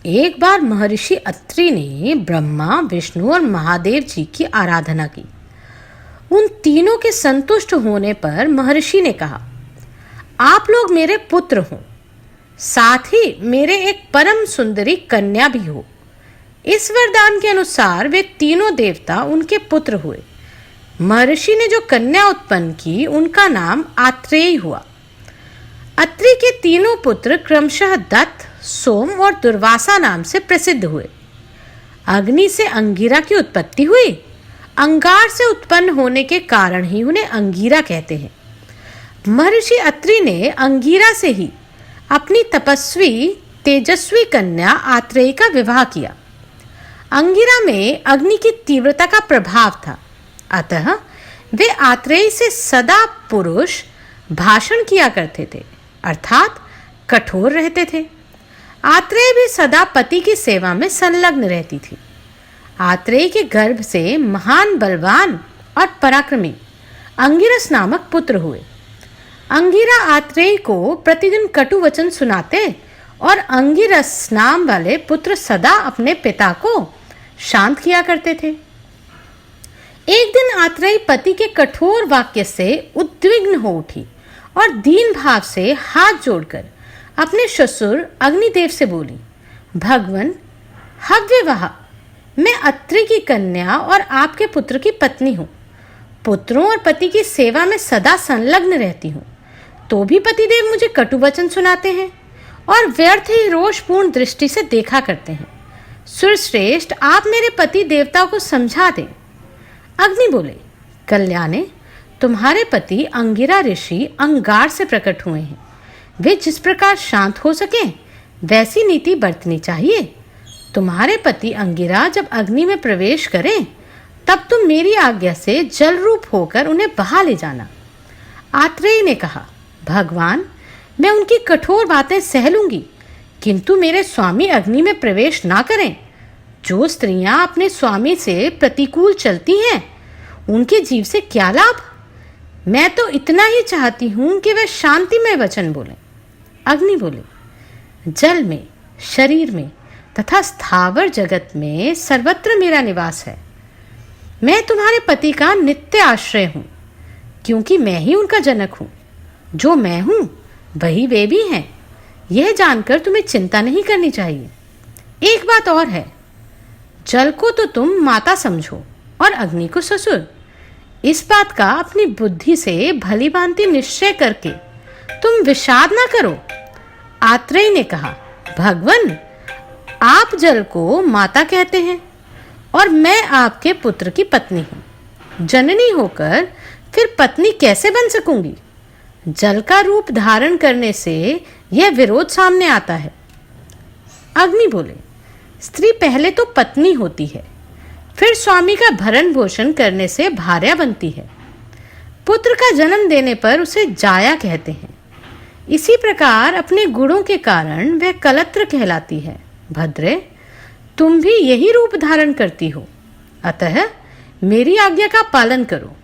एक बार महर्षि अत्रि ने ब्रह्मा, विष्णु और महादेव जी की आराधना की। उन तीनों के संतुष्ट होने पर महर्षि ने कहा, आप लोग मेरे पुत्र हो, साथ ही मेरे एक परम सुंदरी कन्या भी हो। इस वरदान के अनुसार वे तीनों देवता उनके पुत्र हुए। महर्षि ने जो कन्या उत्पन्न की उनका नाम आत्रेय हुआ। अत्रि के तीनों पुत्र क्रमशः दत्त, सोम और दुर्वासा नाम से प्रसिद्ध हुए। अग्नि से अंगिरा की उत्पत्ति हुई। अंगार से उत्पन्न होने के कारण ही उन्हें अंगिरा कहते हैं। महर्षि अत्रि ने अंगिरा से ही अपनी तपस्वी तेजस्वी कन्या आत्रेय का विवाह किया। अंगिरा में अग्नि की तीव्रता का प्रभाव था, अतः वे आत्रेय से सदा पुरुष भाषण किया करते थे, अर्थात कठोर रहते थे। आत्रेय भी सदा पति की सेवा में संलग्न रहती थी। आत्रेय के गर्भ से महान बलवान और पराक्रमी अंगिरस नामक पुत्र हुए। अंगिरा आत्रेय को प्रतिदिन कटु वचन सुनाते और अंगिरस नाम वाले पुत्र सदा अपने पिता को शांत किया करते थे। एक दिन आत्रेय पति के कठोर वाक्य से उद्विग्न हो उठी और दीन भाव से हाथ जोड़कर अपने ससुर अग्निदेव से बोली, भगवन हव्यवाह, मैं अत्रि की कन्या और आपके पुत्र की पत्नी हूँ। पुत्रों और पति की सेवा में सदा संलग्न रहती हूँ, तो भी पतिदेव मुझे कटु वचन सुनाते हैं और व्यर्थ ही रोषपूर्ण दृष्टि से देखा करते हैं। सुरश्रेष्ठ, आप मेरे पति देवताओं को समझा दें। अग्नि बोले, कल्याणे, तुम्हारे पति अंगिरा ऋषि अंगार से प्रकट हुए हैं। वे जिस प्रकार शांत हो सकें वैसी नीति बरतनी चाहिए। तुम्हारे पति अंगिरा जब अग्नि में प्रवेश करें तब तुम मेरी आज्ञा से जल रूप होकर उन्हें बहा ले जाना। आत्रेय ने कहा, भगवान, मैं उनकी कठोर बातें सह लूंगी, किंतु मेरे स्वामी अग्नि में प्रवेश ना करें। जो स्त्रियां अपने स्वामी से प्रतिकूल चलती हैं उनके जीव से क्या लाभ। मैं तो इतना ही चाहती हूं कि वे शांतिमय वचन बोलें। अग्नि बोले, जल में, शरीर में तथा स्थावर जगत में सर्वत्र मेरा निवास है। मैं तुम्हारे पति का नित्य आश्रय हूँ, क्योंकि मैं ही उनका जनक हूँ। जो मैं हूँ वही वे भी हैं। यह जानकर तुम्हें चिंता नहीं करनी चाहिए। एक बात और है, जल को तो तुम माता समझो और अग्नि को ससुर। इस बात का अपनी बुद्धि से भली भांति निश्चय करके तुम विषाद ना करो। आत्रेय ने कहा, भगवन, आप जल को माता कहते हैं और मैं आपके पुत्र की पत्नी हूँ। जननी होकर फिर पत्नी कैसे बन सकूंगी। जल का रूप धारण करने से यह विरोध सामने आता है। अग्नि बोले, स्त्री पहले तो पत्नी होती है, फिर स्वामी का भरण पोषण करने से भार्या बनती है। पुत्र का जन्म देने पर उसे जाया कहते हैं। इसी प्रकार अपने गुणों के कारण वह कलत्र कहलाती है। भद्रे, तुम भी यही रूप धारण करती हो, अतः मेरी आज्ञा का पालन करो।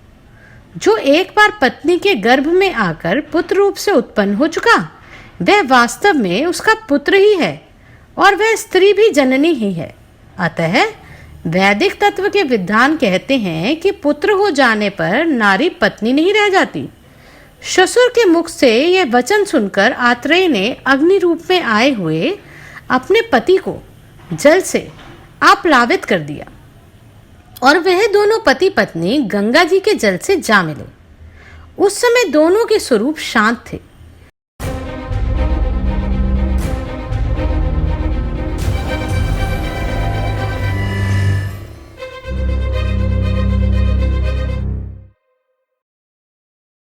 जो एक बार पत्नी के गर्भ में आकर पुत्र रूप से उत्पन्न हो चुका, वह वास्तव में उसका पुत्र ही है और वह स्त्री भी जननी ही है। अतः वैदिक तत्व के विद्वान कहते हैं कि पुत्र हो जाने पर नारी पत्नी नहीं रह जाती। ससुर के मुख से यह वचन सुनकर आत्रेय ने अग्नि रूप में आए हुए अपने पति को जल से आप्लावित कर दिया और वह दोनों पति पत्नी गंगा जी के जल से जा मिले। उस समय दोनों के स्वरूप शांत थे।